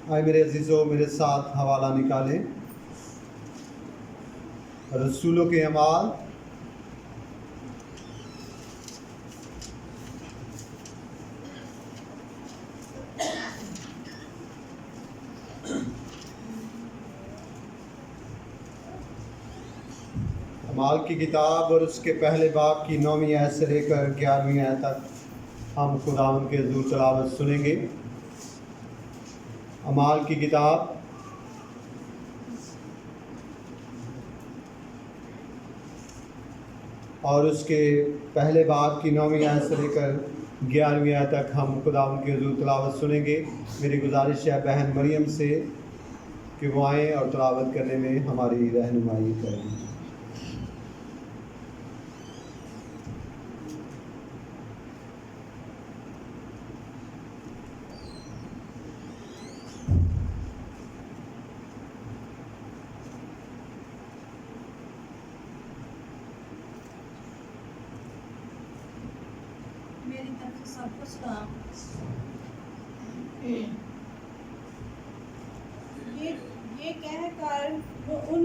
آئے میرے عزیزوں میرے ساتھ حوالہ نکالیں، رسولوں کے اعمال اعمال کی کتاب اور اس کے پہلے باب کی 9ویں آیت سے لے کر 11ویں آیت تک ہم خداوند کے حضور تلاوت سنیں گے۔ اعمال کی کتاب اور اس کے پہلے باب کی 9ویں آیت سے لے کر 11ویں آیت تک ہم خداوند کے حضور تلاوت سنیں گے۔ میری گزارش ہے بہن مریم سے کہ وہ آئیں اور تلاوت کرنے میں ہماری رہنمائی کریں۔ میری طرف سے سب کو سلام۔ یہ کہہ کر وہ ان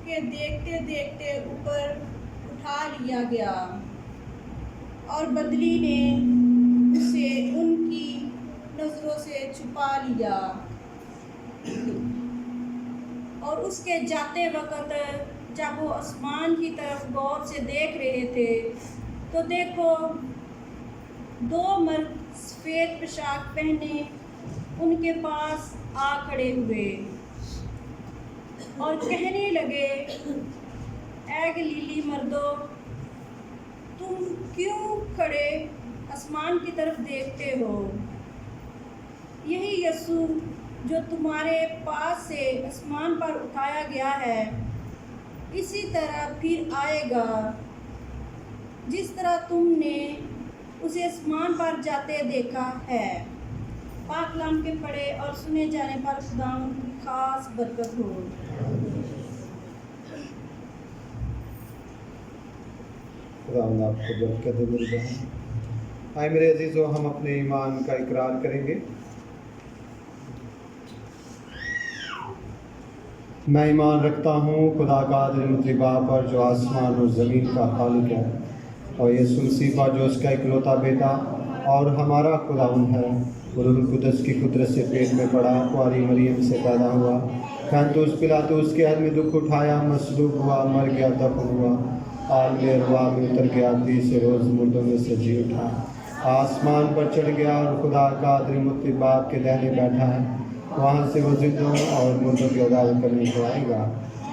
کے دیکھتے دیکھتے اوپر اٹھا لیا گیا اور بدلی نے اسے ان کی نظروں سے چھپا لیا۔ اور اس کے جاتے وقت جب وہ آسمان کی طرف غور سے دیکھ رہے تھے تو دیکھو 2 مرد سفید پوشاک پہنے ان کے پاس آ کھڑے ہوئے اور کہنے لگے، اے گلیلی مردوں، تم کیوں کھڑے آسمان کی طرف دیکھتے ہو؟ یہی یسوع جو تمہارے پاس سے آسمان پر اٹھایا گیا ہے اسی طرح پھر آئے گا جس طرح تم نے اسے آسمان پر جاتے دیکھا ہے۔ پاک کلام کے پڑھے اور سنے جانے پر خداوند کی خاص برکت ہو۔ خداوند آپ کو برکت دے میری بہن۔ آئے میرے عزیزوں ہم اپنے ایمان کا اقرار کریں گے۔ میں ایمان رکھتا ہوں خدا قادر مطلق باپ پر جو آسمان اور زمین کا خالق ہے، اور یسوع مسیح پر جو اس کا اکلوتا بیٹا اور ہمارا خداوند ہے، وہ روح القدس کی قدرت سے پیٹ میں پڑا، کنواری مریم سے پیدا ہوا، پنطوس پلاطس کے عہد میں دکھ اٹھایا، مصلوب ہوا، مر گیا، دفن ہوا، عالم ارواح میں اتر گیا، تیسرے روز مردوں میں سے جی اٹھا، آسمان پر چڑھ گیا اور خدا قادر مطلق باپ کے دہنے بیٹھا ہے، وہاں سے وہ زندوں اور مردوں کی عدالت کرنے کو آئے گا۔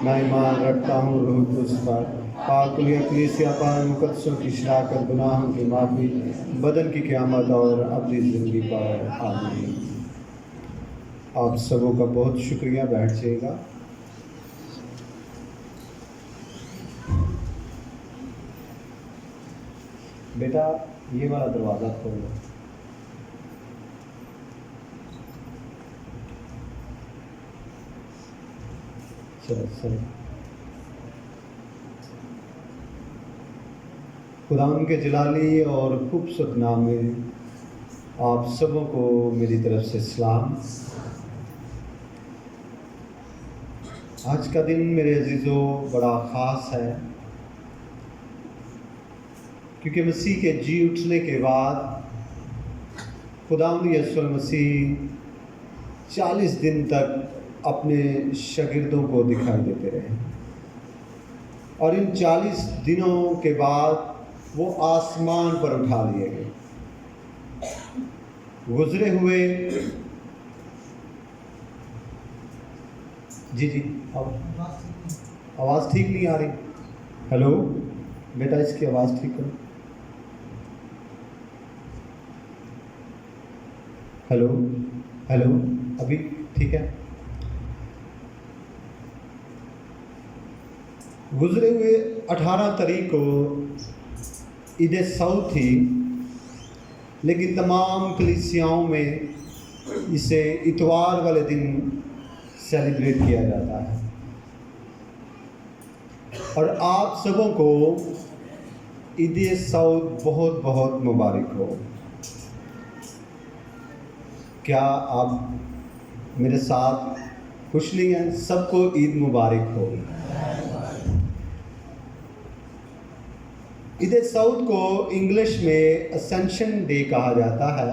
میں ایمان رکھتا ہوں روح القدس پر، پاک کلیسیا پر، مقدسوں کی شراکت، گناہوں کی معافی، بدن کی قیامت اور ابدی زندگی پر۔ آمین۔ آپ سبوں کا بہت شکریہ، بیٹھ جائے گا۔ بیٹا یہ والا دروازہ کھولو۔ چلو خداوند کے جلالی اور خوبصورت نام میں آپ سبوں کو میری طرف سے سلام۔ آج کا دن میرے عزیزوں بڑا خاص ہے، کیونکہ مسیح کے جی اٹھنے کے بعد خداوند یسوع المسیح 40 دن تک اپنے شاگردوں کو دکھائی دیتے رہے، اور ان 40 دنوں کے بعد وہ آسمان پر اٹھا لیے گئے۔ گزرے ہوئے جی آواز ٹھیک نہیں آ رہی؟ ہیلو بیٹا اس کی آواز ٹھیک کرو۔ ہیلو ابھی ٹھیک ہے؟ گزرے ہوئے 18 تاریخ کو عید سعود تھی، لیکن تمام کلیسیاؤں میں اسے اتوار والے دن سیلیبریٹ کیا جاتا ہے، اور آپ سبوں کو عید سعود بہت بہت مبارک ہو۔ کیا آپ میرے ساتھ کچھ نہیں ہے. سب کو عید مبارک ہو. عید سعود کو انگلش میں اسینشن ڈے کہا جاتا ہے،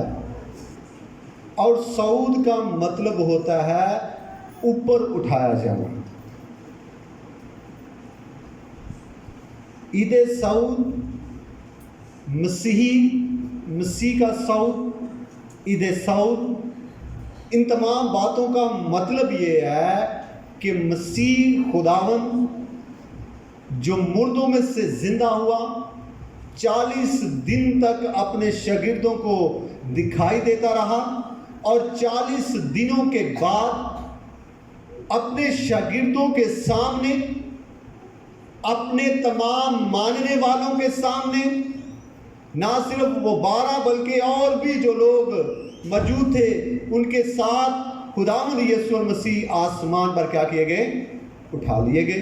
اور سعود کا مطلب ہوتا ہے اوپر اٹھایا جانا. عید سعود مسیح کا سعود، عید سعود، ان تمام باتوں کا مطلب یہ ہے کہ مسیح خداوند جو مردوں میں سے زندہ ہوا، 40 دن تک اپنے شاگردوں کو دکھائی دیتا رہا، اور 40 دنوں کے بعد اپنے شاگردوں کے سامنے، اپنے تمام ماننے والوں کے سامنے، نہ صرف وہ 12 بلکہ اور بھی جو لوگ موجود تھے ان کے ساتھ خداوند یسوع المسیح آسمان پر کیا کیے گئے؟ اٹھا لیے گئے.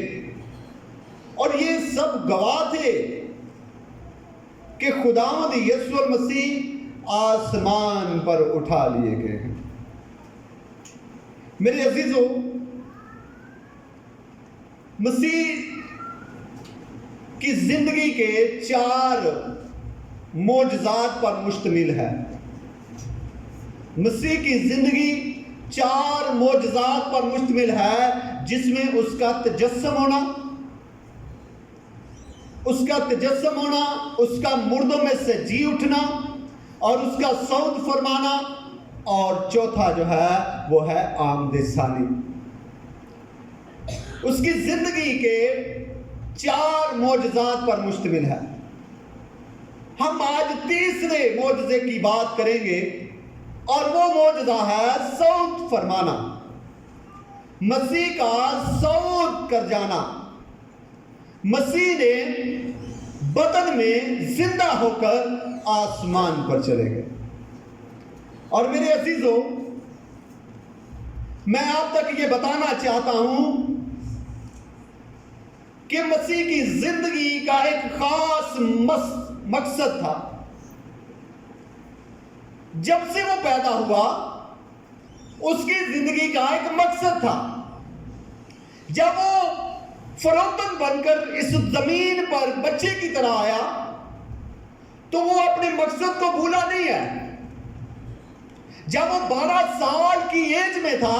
اور یہ سب گواہ تھے کہ خداوند یسوع المسیح آسمان پر اٹھا لیے گئے ہیں. میرے عزیزو، مسیح کی زندگی کے 4 معجزات پر مشتمل ہے. مسیح کی زندگی 4 معجزات پر مشتمل ہے، جس میں اس کا تجسم ہونا، اس کا مردوں میں سے جی اٹھنا، اور اس کا صعود فرمانا، اور چوتھا جو ہے وہ ہے آمد ثانی. اس کی زندگی کے 4 معجزات پر مشتمل ہے. ہم آج تیسرے معجزے کی بات کریں گے، اور وہ معجزہ ہے صعود فرمانا، مسیح کا صعود کر جانا. مسیح نے بدن میں زندہ ہو کر آسمان پر چلے گئے. اور میرے عزیزو، میں آپ تک یہ بتانا چاہتا ہوں کہ مسیح کی زندگی کا ایک خاص مقصد تھا. جب سے وہ پیدا ہوا، اس کی زندگی کا ایک مقصد تھا. جب وہ فروتن بن کر اس زمین پر بچے کی طرح آیا تو وہ اپنے مقصد کو بھولا نہیں ہے. جب وہ 12 سال کی ایج میں تھا،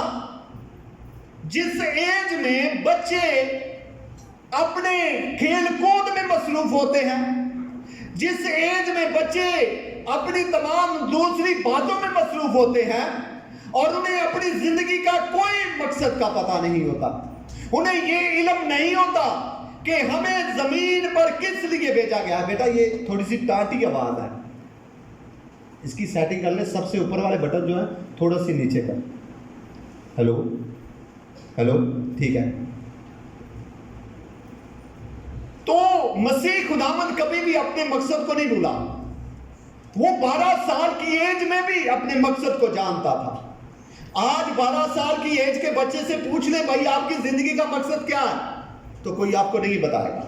جس ایج میں بچے اپنے کھیل کود میں مصروف ہوتے ہیں، جس ایج میں بچے اپنی تمام دوسری باتوں میں مصروف ہوتے ہیں، اور انہیں اپنی زندگی کا کوئی مقصد کا پتہ نہیں ہوتا، انہیں یہ علم نہیں ہوتا کہ ہمیں زمین پر کس لیے بھیجا گیا ہے. بیٹا یہ تھوڑی سی ٹاٹی آواز ہے، اس کی سیٹنگ کر لیں. سب سے اوپر والے بٹن جو ہے تھوڑا سی نیچے کر. ہیلو ٹھیک ہے. تو مسیح خداوند کبھی بھی اپنے مقصد کو نہیں بھولا. وہ 12 سال کی ایج میں بھی اپنے مقصد کو جانتا تھا. آج 12 سال کی ایج کے بچے سے پوچھ لیں بھائی آپ کی زندگی کا مقصد کیا ہے، تو کوئی آپ کو نہیں بتائے گا.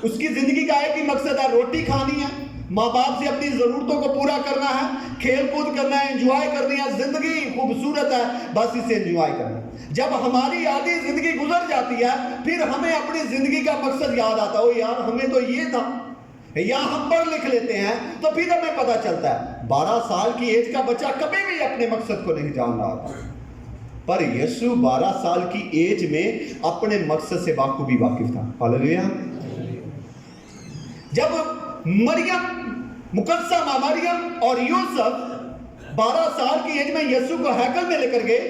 اس کی زندگی کا ایک ہی مقصد ہے، روٹی کھانی ہے، ماں باپ سے اپنی ضرورتوں کو پورا کرنا ہے، کھیل کود کرنا ہے، انجوائے کرنی ہے. زندگی خوبصورت ہے، بس اسے انجوائے کرنا ہے. جب ہماری آدھی زندگی گزر جاتی ہے، پھر ہمیں اپنی زندگی کا مقصد یاد آتا ہے. یار ہمیں تو یہ تھا، یا ہم پڑھ لکھ لیتے ہیں تو پھر ہمیں پتہ چلتا ہے. 12 سال کی ایج کا بچہ کبھی بھی اپنے مقصد کو نہیں جان رہا تھا، پر یسوع 12 سال کی ایج میں اپنے مقصد سے بخوبی واقف تھا. ہاللیلویا. جب مقدسہ ماں مریم اور یوسف 12 سال کی ایج میں یسوع کو ہیکل میں لے کر گئے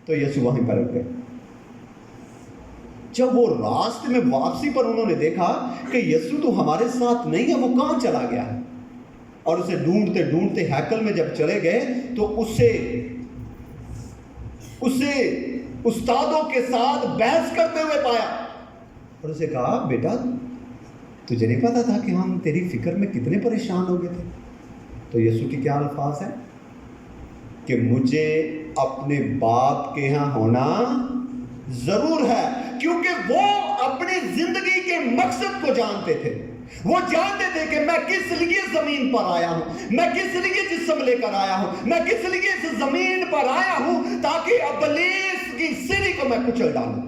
تو یسوع وہیں پر رک گئے. جب وہ راستے میں واپسی پر انہوں نے دیکھا کہ یسوع تو ہمارے ساتھ نہیں ہے، وہ کہاں چلا گیا ہے، اور اسے ڈھونڈتے ڈھونڈتے ہیکل میں جب چلے گئے تو اسے استادوں کے ساتھ بحث کرتے ہوئے پایا، اور اسے کہا بیٹا تجھے نہیں پتا تھا کہ ہم تیری فکر میں کتنے پریشان ہو گئے تھے. تو یسوع کی کیا الفاظ ہے کہ مجھے اپنے باپ کے ہاں ہونا ضرور ہے، کیونکہ وہ اپنی زندگی کے مقصد کو جانتے تھے. वो जानते थे कि मैं किस लिए जमीन पर आया हूं, मैं किस लिए जिस्म लेकर आया हूं, मैं किस लिए इस जमीन पर आया हूं, ताकि इब्लीस की सिरी को मैं कुचल डालूं,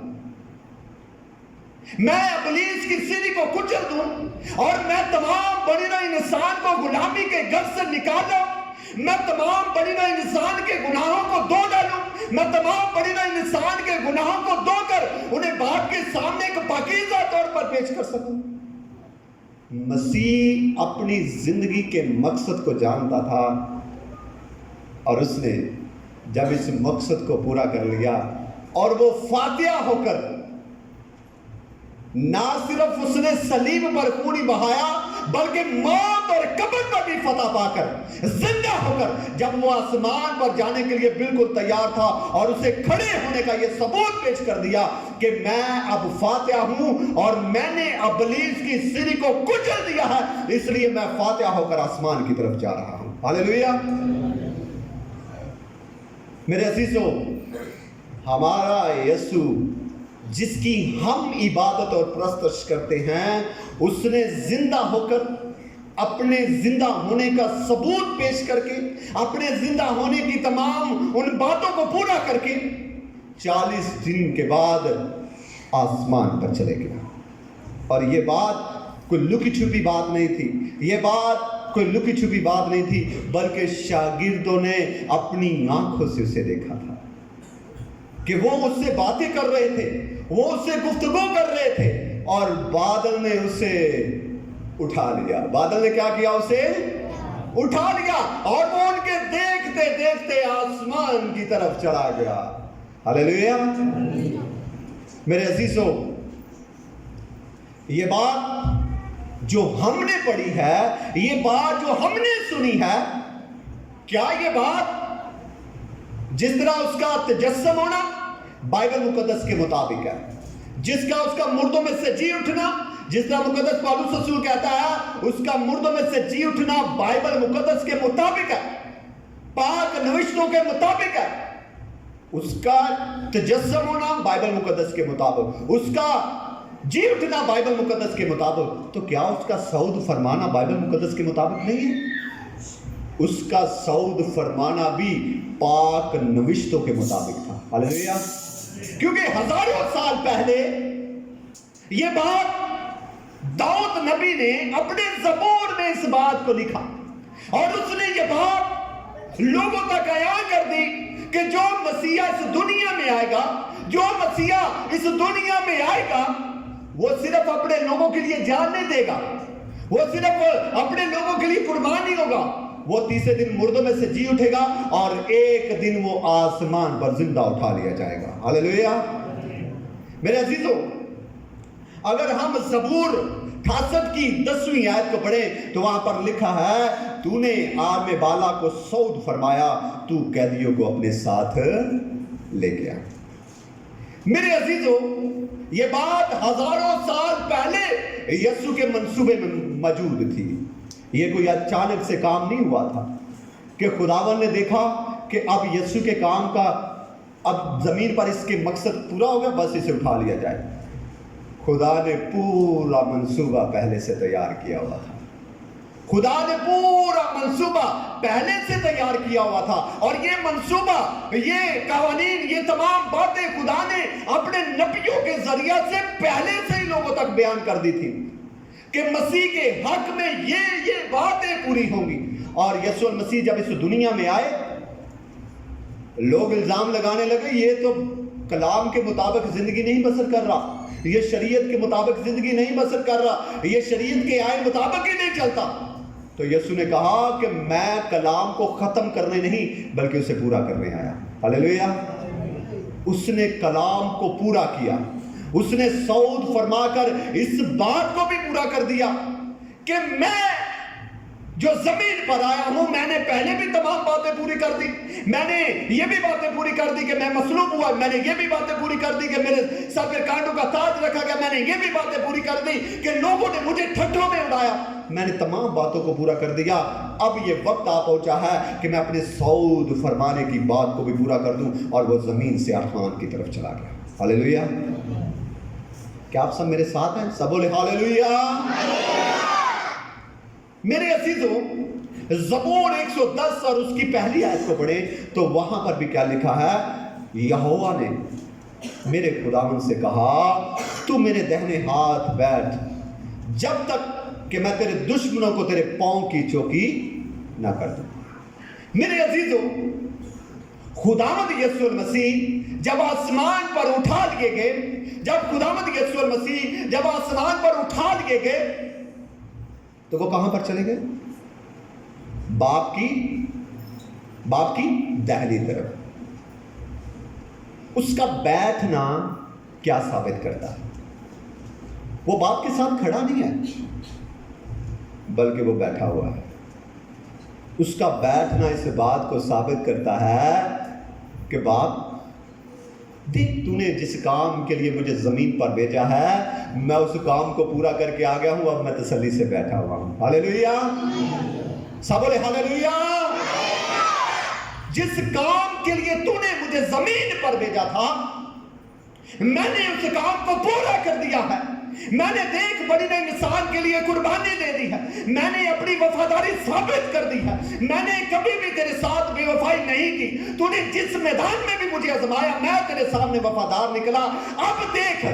मैं इब्लीस की सिरी को कुचल दूं और मैं तमाम बनिना इंसान को गुलामी के घर से निकालूं, मैं तमाम बनिना इंसान के गुनाहों को धो डालूं, मैं तमाम बनिना इंसान के गुनाहों को धोकर उन्हें बाप के सामने एक पाकीज़ा तौर पर पेश कर सकूं। मसीह अपनी जिंदगी के मकसद को जानता था और उसने जब इस मकसद को पूरा कर लिया और वो फातिहा होकर ना सिर्फ उसने सलीब पर खून ही बहाया बल्कि मौत और कब्र पर भी फतह पाकर जिंदा होकर जब वो आसमान पर जाने के लिए बिल्कुल तैयार था और उसे खड़े होने का ये सबूत पेश कर दिया कि मैं अब फातिहा हूं और मैंने इब्लीस की सिरी को कुचल दिया है, इसलिए मैं फातिहा होकर आसमान की तरफ जा रहा हूं। हालेलुया। मेरे अजीजों, हमारा यीशु जिसकी हम इबादत और प्रस्तश करते हैं, उसने जिंदा होकर अपने जिंदा होने का सबूत पेश करके, अपने जिंदा होने की तमाम उन बातों को पूरा करके 40 दिन के बाद आसमान पर चले गया। और ये बात कोई लुकी छुपी बात नहीं थी, ये बात कोई लुकी छुपी बात नहीं थी, बल्कि शागिर्दों ने अपनी आंखों से उसे देखा था कि वो उससे बातें कर रहे थे, वो उससे गुफ्तगू कर रहे थे और बादल ने उसे उठा लिया। बादल ने क्या किया? उसे उठा लिया और वो उनके देखते देखते आसमान की तरफ चला गया। हालेलुया। मेरे अजीजों, ये बात जो हमने पढ़ी है, ये बात जो हमने सुनी है, क्या ये बात जिस तरह उसका तजस्सुम होना बाइबल मुकद्दस के मुताबिक है, जिसका उसका मुर्दों में से जी उठना, जिस तरह मुकद्दस पौलुस रसूल कहता है उसका मुर्दों में से जी उठना बाइबल मुकद्दस के मुताबिक है, पाक नविश्तों के मुताबिक है, उसका तजस्सुम होना बाइबल मुकद्दस के मुताबिक, उसका जी उठना बाइबल मुकद्दस के मुताबिक, तो क्या उसका सऊद फरमाना बाइबल मुकद्दस के मुताबिक नहीं है? उसका सऊद फरमाना भी पाक नविश्तों के मुताबिक था। हालेलुया। क्योंकि हजारों साल पहले ये बात दाऊद नबी ने अपने ज़बूर में इस बात को लिखा और उसने ये बात लोगों तक आया कर दी कि जो मसीहा इस दुनिया में आएगा, जो मसीहा इस दुनिया में आएगा, वो सिर्फ अपने लोगों के लिए जान नहीं देगा, वो सिर्फ अपने लोगों के लिए कुर्बान नहीं होगा, वो तीसरे दिन मुर्दों में से जी उठेगा और एक दिन वो आसमान पर जिंदा उठा लिया जाएगा। हालेलुया। मेरे अजीजों, अगर हम ज़बूर 68 की 10वीं आयत को पढ़ें तो वहां पर लिखा है, तूने आर्म बाला को सऊद फरमाया, तू कैदियों को अपने साथ ले गया। मेरे अजीजों, ये बात हजारों साल पहले यीशु के मंसूबे में मौजूद थी। ये कोई अचानक से काम नहीं हुआ था कि खुदावन ने देखा कि अब यीशु के काम का अब जमीन पर इसके मकसद पूरा हो गया, बस इसे उठा लिया जाए। खुदा ने पूरा मंसूबा पहले से तैयार किया हुआ था। खुदा ने पूरा मंसूबा पहले से तैयार किया हुआ था और ये मंसूबा, ये कवानीन, ये तमाम बातें खुदा ने अपने नबियों के जरिए से पहले से ही लोगों तक बयान कर दी थी कि मसीह के हक में ये बातें पूरी होंगी। और यीशु मसीह जब इस दुनिया में आए, लोग इल्जाम लगाने लगे ये तो कलाम के मुताबिक जिंदगी नहीं बसर कर रहा, ये शरीयत के मुताबिक जिंदगी नहीं बसर कर रहा, ये शरीयत के आए मुताबिक ही नहीं चलता। तो यीशु ने कहा कि मैं कलाम को खत्म करने नहीं बल्कि उसे पूरा करने आया। हालेलुया। उसने कलाम को पूरा किया, उसने सऊद फरमाकर इस बात को भी पूरा कर दिया कि मैं जो जमीन पर आया हूं, मैंने पहले भी तमाम बातें पूरी कर दी, मैंने ये भी बातें पूरी कर दी कि मैं मसलूब हुआ, मैंने ये भी बातें पूरी कर दी कि मेरे सर पे कांटों का ताज रखा गया, मैंने ये भी बातें पूरी कर दी कि लोगों ने मुझे ठट्ठों में उड़ाया, मैंने तमाम बातों को पूरा कर दिया। अब ये वक्त आ पहुंचा है कि मैं अपने सऊद फरमाने की बात को भी पूरा कर दूं, और वो जमीन से आसमान की तरफ चला गया। हालेलुया। क्या आप सब मेरे साथ हैं? सब बोले हालेलुया। میرے عزیزوں زبور 110 اور اس کی پہلی آیت کو پڑھیں تو وہاں پر بھی کیا لکھا ہے؟ یہوہ نے میرے خداوند سے کہا تو میرے دہنے ہاتھ بیٹھ جب تک کہ میں تیرے دشمنوں کو تیرے پاؤں کی چوکی نہ کر دوں۔ میرے عزیزوں خداوند یسوع المسیح جب آسمان پر اٹھا لیے گئے، جب خداوند یسوع المسیح جب آسمان پر اٹھا لیے گئے تو وہ کہاں پر چلے گئے؟ باپ کی دہلی طرف۔ اس کا بیٹھنا کیا ثابت کرتا ہے؟ وہ باپ کے ساتھ کھڑا نہیں ہے بلکہ وہ بیٹھا ہوا ہے۔ اس کا بیٹھنا اس بات کو ثابت کرتا ہے کہ باپ دیکھ تو نے جس کام کے لیے مجھے زمین پر بھیجا ہے میں اس کام کو پورا کر کے آ گیا ہوں، اب میں تسلی سے بیٹھا ہوا ہوں۔ ہاللیلویہ، سب بولے ہاللیلویہ۔ جس کام کے لیے تو نے مجھے زمین پر بھیجا تھا میں نے اس کام کو پورا کر دیا ہے۔ میں نے دیکھ بڑی نئی مثال کے لیے قربانی دے دی ہے، میں نے اپنی وفاداری ثابت کر دی ہے، میں نے کبھی بھی تیرے ساتھ بے وفائی نہیں کی۔ تو نے جس میدان میں بھی مجھے آزمایا میں تیرے سامنے وفادار نکلا۔ اب دیکھ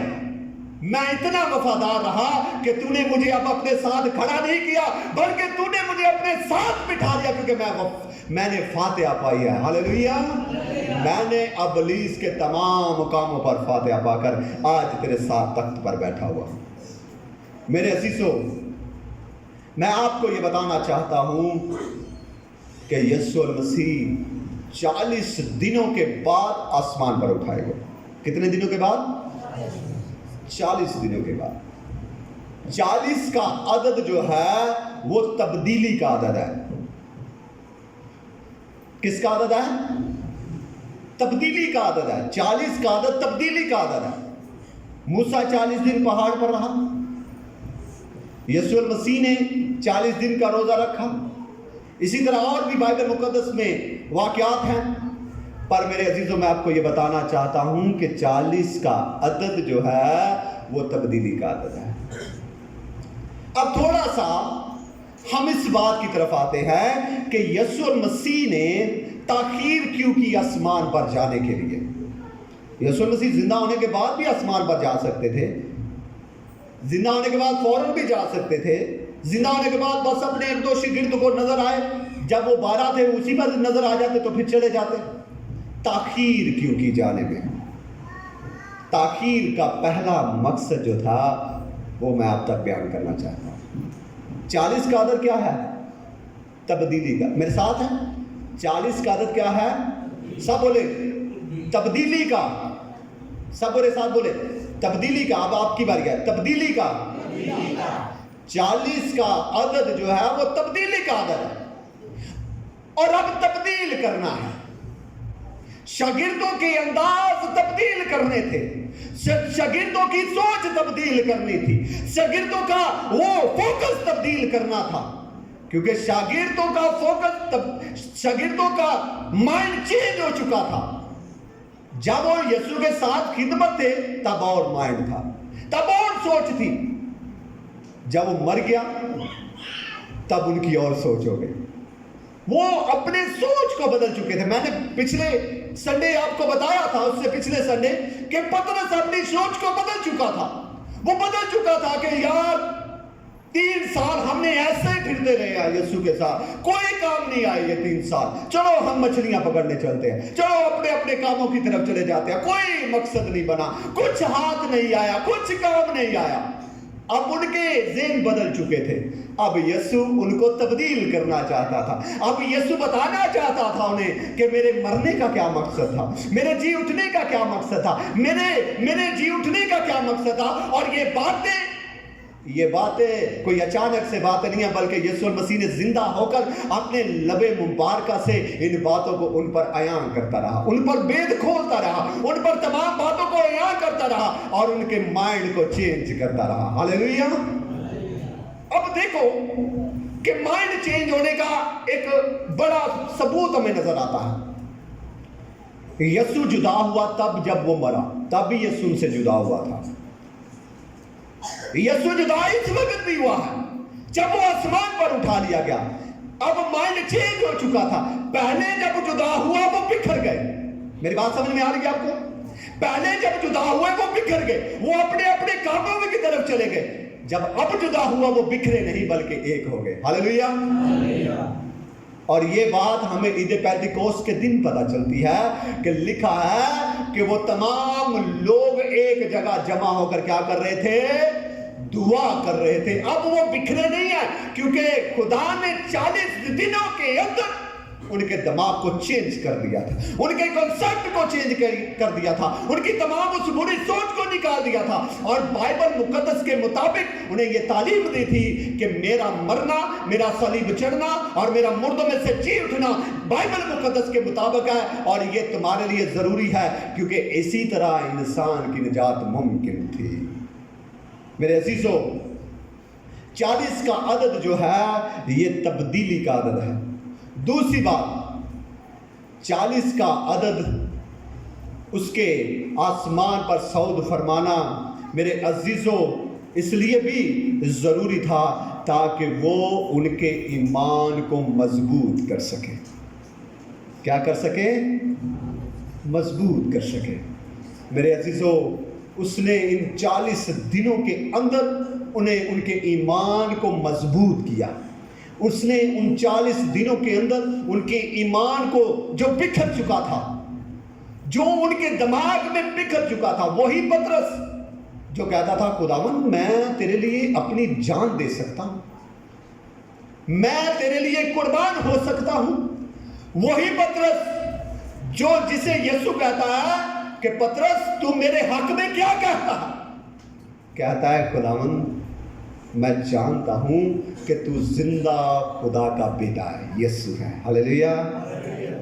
میں اتنا وفادار رہا کہ تو نے مجھے اب اپنے ساتھ کھڑا نہیں کیا بلکہ تو نے مجھے اپنے ساتھ بٹھا دیا، کیونکہ میں نے فاتحہ پائی ہے۔ ہاللیلویہ، میں نے ابلیس کے تمام مقاموں پر فاتحہ پا کر آج تیرے ساتھ تخت پر بیٹھا ہوا۔ میرے عزیزوں میں آپ کو یہ بتانا چاہتا ہوں کہ یسوع المسیح 40 دنوں کے بعد آسمان پر اٹھائے گئے۔ کتنے دنوں کے بعد؟ 40 دنوں کے بعد۔ 40 کا عدد جو ہے وہ تبدیلی کا عدد ہے۔ کس کا عدد ہے؟ تبدیلی کا عدد ہے۔ 40 کا عدد تبدیلی کا عدد ہے۔ موسیٰ 40 دن پہاڑ پر رہا، یسوع المسیح نے 40 دن کا روزہ رکھا۔ اسی طرح اور بھی بائبل مقدس میں واقعات ہیں، پر میرے عزیزوں میں آپ کو یہ بتانا چاہتا ہوں کہ 40 کا عدد جو ہے وہ تبدیلی کا عدد ہے۔ اب تھوڑا سا ہم اس بات کی طرف آتے ہیں کہ یسوع المسیح نے تاخیر کیوں کی آسمان پر جانے کے لیے؟ یسوع المسیح زندہ ہونے کے بعد بھی آسمان پر جا سکتے تھے، زندہ ہونے کے بعد فوراً بھی جا سکتے تھے، زندہ ہونے کے بعد بس اپنے ایک دو شاگرد کو نظر آئے، جب وہ 12 تھے اسی پر نظر آ جاتے تو پھر چلے جاتے۔ تاخیر کیوں کی جانے میں؟ تاخیر کا پہلا مقصد جو تھا وہ میں آپ تک بیان کرنا چاہتا ہوں۔ 40 کا عدد کیا ہے؟ تبدیلی کا۔ میرے ساتھ ہے؟ 40 کا عدد کیا ہے؟ سب بولے تبدیلی کا۔ سب بولے ساتھ بولے تبدیلی کا۔ اب آپ کی باری ہے، تبدیلی کا۔ 40 کا عدد جو ہے وہ تبدیلی کا عدد ہے، اور اب تبدیل کرنا ہے۔ شاگردوں کے انداز تبدیل کرنے تھے، شاگردوں کی سوچ تبدیل کرنی تھی، شاگردوں کا وہ فوکس تبدیل کرنا تھا، کیونکہ شاگردوں کا فوکس، شاگردوں کا مائنڈ چینج ہو چکا تھا۔ جب وہ یسوع کے ساتھ خدمت تھے تب اور مائنڈ تھا، تب اور سوچ تھی۔ جب وہ مر گیا تب ان کی اور سوچ ہو گئی، وہ اپنے سوچ کو بدل چکے تھے۔ میں نے پچھلے سنڈے آپ کو بتایا تھا، اس سے پچھلے سنڈے، کہ پترس اپنی سوچ کو بدل چکا تھا۔ وہ بدل چکا تھا کہ یار 3 سال ہم نے ایسے ہی پھرتے رہے ہیں یسوع کے ساتھ، کوئی کام نہیں آئے یہ 3 سال، چلو ہم مچھلیاں پکڑنے چلتے ہیں، چلو اپنے اپنے کاموں کی طرف چلے جاتے ہیں، کوئی مقصد نہیں بنا، کچھ ہاتھ نہیں آیا، کچھ کام نہیں آیا۔ اب ان کے ذہن بدل چکے تھے۔ اب یسوع ان کو تبدیل کرنا چاہتا تھا۔ اب یسوع بتانا چاہتا تھا انہیں کہ میرے مرنے کا کیا مقصد تھا، میرے جی اٹھنے کا کیا مقصد تھا، میرے جی اٹھنے کا کیا مقصد تھا۔ اور یہ باتیں کوئی اچانک سے باتیں نہیں ہیں، بلکہ یسوع المسیح نے زندہ ہو کر اپنے لب مبارکہ سے ان باتوں کو ان پر عیاں کرتا رہا، ان پر بید کھولتا رہا، ان پر تمام باتوں کو عیاں کرتا رہا اور ان کے مائنڈ کو چینج کرتا رہا۔ ہاللیلویہ۔ اب دیکھو کہ مائنڈ چینج ہونے کا ایک بڑا ثبوت ہمیں نظر آتا ہے۔ یسوع جدا ہوا تب جب وہ مرا، تب بھی یسوع ان سے جدا ہوا تھا۔ یسوع جدا اس وقت بھی ہوا ہے जब वो आसमान पर उठा लिया गया, अब माइंड चेंज हो चुका था। पहले जब जुदा हुआ वो बिखर गए। मेरी बात समझ में आ रही है आपको? पहले जब जुदा हुए वो बिखर गए, वो अपने अपने कामों में की तरफ चले गए। जब अब जुदा हुआ वो बिखरे नहीं बल्कि एक हो गए। हालेलुया। और ये बात हमें ईद पेंतिकोस्त के दिन पता चलती है कि लिखा है कि वो तमाम लोग एक जगह जमा होकर क्या कर रहे थे? दुआ कर रहे थे। अब वो बिखरे नहीं है, क्योंकि खुदा ने 40 दिनों के अंदर उनके दिमाग को चेंज कर दिया था, उनके कॉन्सेप्ट को चेंज कर दिया था, उनकी तमाम उस बुरी सोच को निकाल दिया था। और बाइबल मुकद्दस के मुताबिक उन्हें ये तालीम दी थी कि मेरा मरना, मेरा सलीब चढ़ना और मेरा मुर्दों में से जी उठना बाइबल मुकद्दस के मुताबिक है, और ये तुम्हारे लिए जरूरी है, क्योंकि इसी तरह इंसान की निजात मुमकिन थी। मेरे अजीजों, 40 का अदद जो है ये तब्दीली का अदद है। दूसरी बात, 40 का अदद उसके आसमान पर सऊद फरमाना मेरे अजीजों इसलिए भी ज़रूरी था ताकि वो उनके ईमान को मजबूत कर सके। क्या कर सके? मजबूत कर सके। मेरे अजीजों, उसने इन 40 दिनों के अंदर उन्हें उनके ईमान को मजबूत किया। उसने उन 40 दिनों के अंदर उनके ईमान को, जो बिखर चुका था, जो उनके दिमाग में बिखर चुका था, वही पतरस जो कहता था खुदावन मैं तेरे लिए अपनी जान दे सकता हूं, मैं तेरे लिए कुर्बान हो सकता हूं, वही पतरस जो जिसे यीशु कहता है कि पतरस तू मेरे हक में क्या कहता है? कहता है खुदावन मैं जानता हूं कि तू जिंदा खुदा का बेटा है, यीशु है। हालेलुया।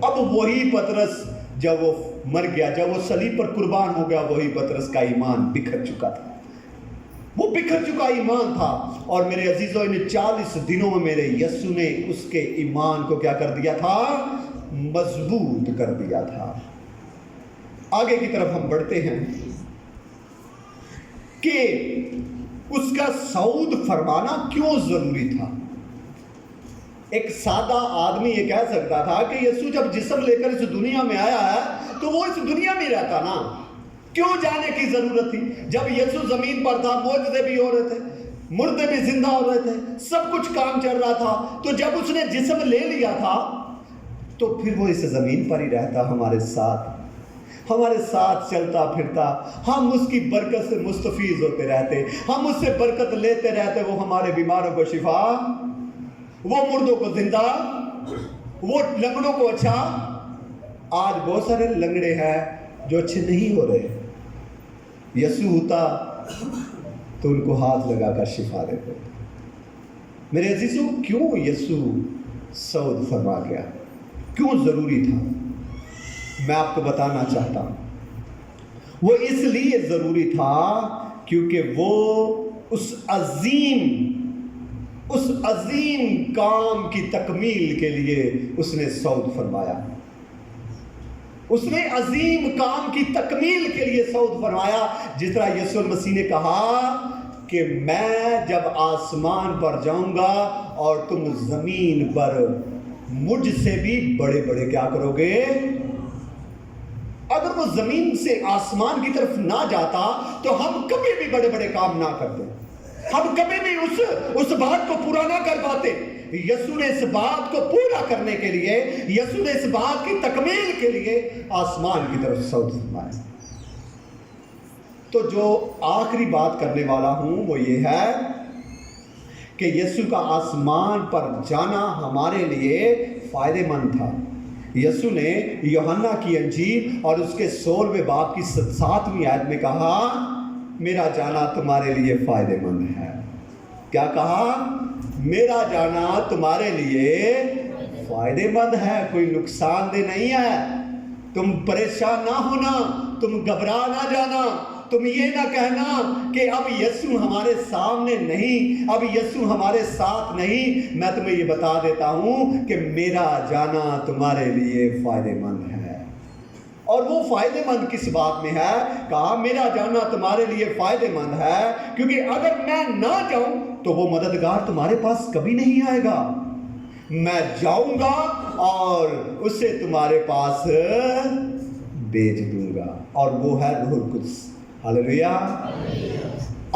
अब वही पतरस जब वो मर गया, जब वो सलीब पर कुर्बान हो गया, वही पतरस का ईमान बिखर चुका था, वो बिखर चुका ईमान था। और मेरे अजीजों, इन 40 दिनों में मेरे यीशु ने उसके ईमान को क्या कर दिया था? मजबूत कर दिया था। आगे की तरफ हम बढ़ते हैं कि उसका सऊद फरमाना क्यों जरूरी था। एक सादा आदमी ये कह सकता था कि यीशु जब जिस्म लेकर इस दुनिया में आया है तो वो इस दुनिया में रहता ना, क्यों जाने की जरूरत थी? जब यीशु जमीन पर था, मौजज़े भी हो रहे थे, मुर्दे भी जिंदा हो रहे थे, सब कुछ काम चल रहा था। तो जब उसने जिस्म ले लिया था तो फिर वो इस जमीन पर ही रहता, हमारे साथ चलता फिरता, हम उसकी बरकत से मुस्तफीज होते रहते, हम उससे बरकत लेते रहते। वो हमारे बीमारों को शिफा, वो मुर्दों को जिंदा, वो लंगड़ों को अच्छा। आज बहुत सारे लंगड़े हैं जो अच्छे नहीं हो रहे। यीशु होता तो उनको हाथ लगाकर शिफा देते। मेरे अजीजों, क्यों यीशु सऊद फरमा गया? क्यों जरूरी था? मैं आपको बताना चाहता हूं, वो इसलिए जरूरी था क्योंकि वो उस अजीम काम की तकमील के लिए उसने सऊद फरमाया। उसने अजीम काम की तकमील के लिए सऊद फरमाया। जिस तरह यीशु मसीह ने कहा कि मैं जब आसमान पर जाऊंगा और तुम जमीन पर मुझसे भी बड़े बड़े क्या करोगे। अगर वो जमीन से आसमान की तरफ ना जाता तो हम कभी भी बड़े बड़े काम ना करते, हम कभी भी उस बात को पूरा ना कर पाते। यीशु ने इस बात को पूरा करने के लिए, यीशु ने इस बात की तकमील के लिए आसमान की तरफ सऊद फरमाया। तो जो आखिरी बात करने वाला हूं वो ये है कि यीशु का आसमान पर जाना हमारे लिए फायदेमंद था। यीशु ने यूहन्ना की अंजील और उसके 16वें बाब की 7वीं आयत में कहा, मेरा जाना तुम्हारे लिए फायदेमंद है। क्या कहा? मेरा जाना तुम्हारे लिए फायदेमंद है, कोई नुकसानदेह नहीं है। तुम परेशान ना होना, तुम घबरा ना जाना, तुम ये ना कहना कि अब यीशु हमारे सामने नहीं, अब यीशु हमारे साथ नहीं। मैं तुम्हें ये बता देता हूं कि मेरा जाना तुम्हारे लिए फायदेमंद है। और वो फायदेमंद किस बात में है? कहा मेरा जाना तुम्हारे लिए फायदेमंद है क्योंकि अगर मैं ना जाऊं तो वो मददगार तुम्हारे पास कभी नहीं आएगा। मैं जाऊंगा और उसे तुम्हारे पास भेज दूंगा, और वो है रूहुल कुद्स। हालेलुया।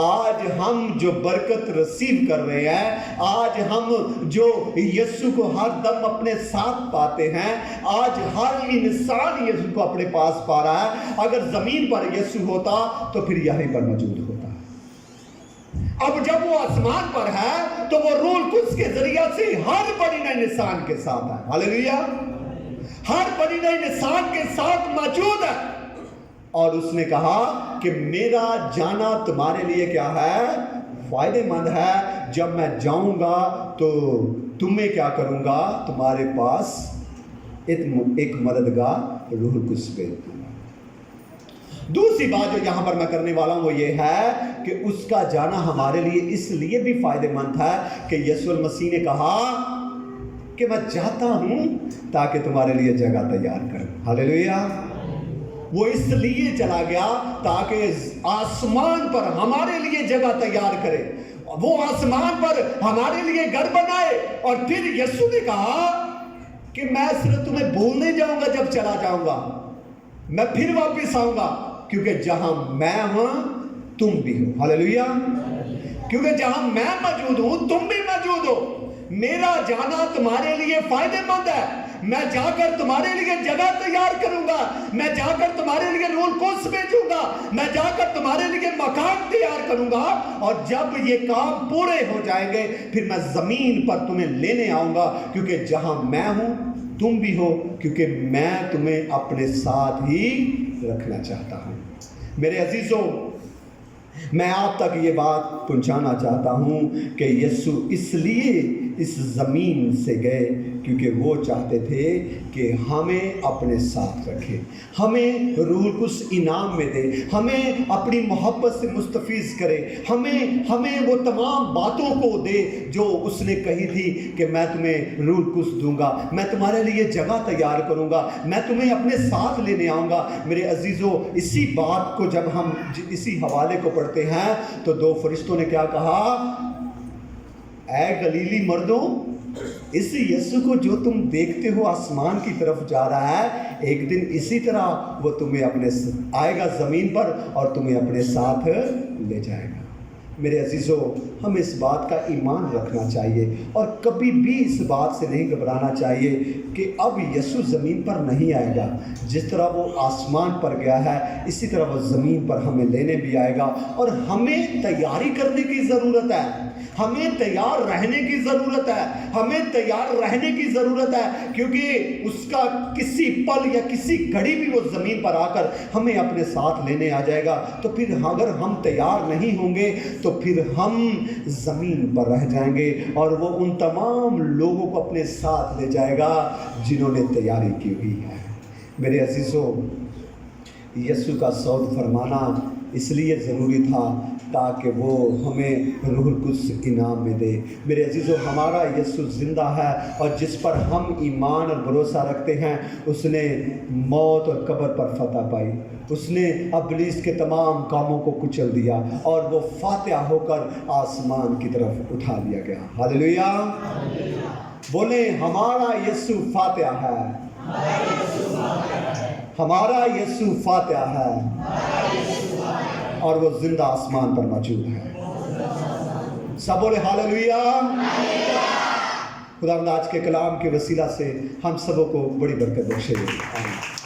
आज हम जो बरकत रिसीव कर रहे हैं, आज हम जो यीशु को हर दम अपने साथ पाते हैं, आज हर इंसान यीशु को अपने पास पा रहा है। अगर जमीन पर यीशु होता तो फिर यहीं पर मौजूद होता। अब जब वो आसमान पर है तो वो रूहुल कुद्स के जरिए से हर बड़ी नई इंसान के साथ है। हालेलुया। हर बड़ी नई इंसान के साथ मौजूद है, और उसने कहा कि मेरा जाना तुम्हारे लिए क्या है, फायदेमंद है। जब मैं जाऊंगा तो तुम्हें क्या करूंगा, तुम्हारे पास एक मददगार रूहुल कुद्स भेज दूंगा। दूसरी बात जो यहां पर मैं करने वाला हूं वो ये है कि उसका जाना हमारे लिए इसलिए भी फायदेमंद है कि यीशु मसीह ने कहा कि मैं चाहता हूं ताकि तुम्हारे लिए जगह तैयार करूं। हालेलुया। वो इसलिए चला गया ताकि आसमान पर हमारे लिए जगह तैयार करे, वो आसमान पर हमारे लिए घर बनाए। और फिर यीशु ने कहा कि मैं सिर्फ तुम्हें भूलने जाऊंगा, जब चला जाऊंगा मैं फिर वापस आऊंगा, क्योंकि जहां मैं हूं तुम भी हो। हालेलुया। क्योंकि जहां मैं मौजूद हूं तुम भी मौजूद हो। मेरा जाना तुम्हारे लिए फायदेमंद है। मैं जाकर तुम्हारे लिए जगह तैयार करूंगा, मैं जाकर तुम्हारे लिए रूहुल कुद्स भेजूंगा, मैं जाकर तुम्हारे लिए मकान तैयार करूंगा। और जब ये काम पूरे हो जाएंगे फिर मैं जमीन पर तुम्हें लेने आऊंगा, क्योंकि जहां मैं हूं तुम भी हो, क्योंकि मैं तुम्हें अपने साथ ही रखना चाहता हूं। मेरे अजीजों, मैं आप तक ये बात पहुंचाना चाहता हूं कि यीशु इसलिए इस ज़मीन से गए क्योंकि वो चाहते थे कि हमें अपने साथ रखे, हमें रूहुल कुद्स इनाम में दे, हमें अपनी मोहब्बत से मुस्तफीज़ करे, हमें वो तमाम बातों को दे जो उसने कही थी कि मैं तुम्हें रूहुल कुद्स दूंगा, मैं तुम्हारे लिए जगह तैयार करूंगा, मैं तुम्हें अपने साथ लेने आऊँगा। मेरे अजीज़ों, इसी बात को जब हम इसी हवाले को पढ़ते हैं तो दो फरिश्तों ने क्या कहा, ऐ गलीली मर्दों, इस यीशु को जो तुम देखते हो आसमान की तरफ जा रहा है, एक दिन इसी तरह वो तुम्हें अपने आएगा ज़मीन पर और तुम्हें अपने साथ ले जाएगा। मेरे अजीज़ों, हमें इस बात का ईमान रखना चाहिए और कभी भी इस बात से नहीं घबराना चाहिए कि अब यीशु ज़मीन पर नहीं आएगा। जिस तरह वो आसमान पर गया है इसी तरह वो ज़मीन पर हमें लेने भी आएगा, और हमें तैयारी करने की ज़रूरत है, हमें तैयार रहने की ज़रूरत है, हमें तैयार रहने की ज़रूरत है, क्योंकि उसका किसी पल या किसी घड़ी भी वो ज़मीन पर आकर हमें अपने साथ लेने आ जाएगा। तो फिर अगर हम तैयार नहीं होंगे तो फिर हम ज़मीन पर रह जाएंगे, और वो उन तमाम लोगों को अपने साथ ले जाएगा जिन्होंने तैयारी की हुई है। मेरे अजीज़ों, यीशु का सौद फरमाना इसलिए ज़रूरी था ताकि वो हमें रूहुल कुद्स इनाम में दे। मेरे अजीज़ों, हमारा यीशु ज़िंदा है, और जिस पर हम ईमान और भरोसा रखते हैं उसने मौत और कब्र पर फतह पाई, उसने इब्लीस के तमाम कामों को कुचल दिया और वो फातिहा होकर आसमान की तरफ उठा लिया गया। हालेलुया। बोले, हमारा यीशु फातिहा है, हमारा यीशु फातिहा है, और वो जिंदा आसमान पर मौजूद है। सब बोले हालेलुया। खुदावंद आज के कलाम के वसीला से हम सबों को बड़ी बरकत बख्शे। आमीन।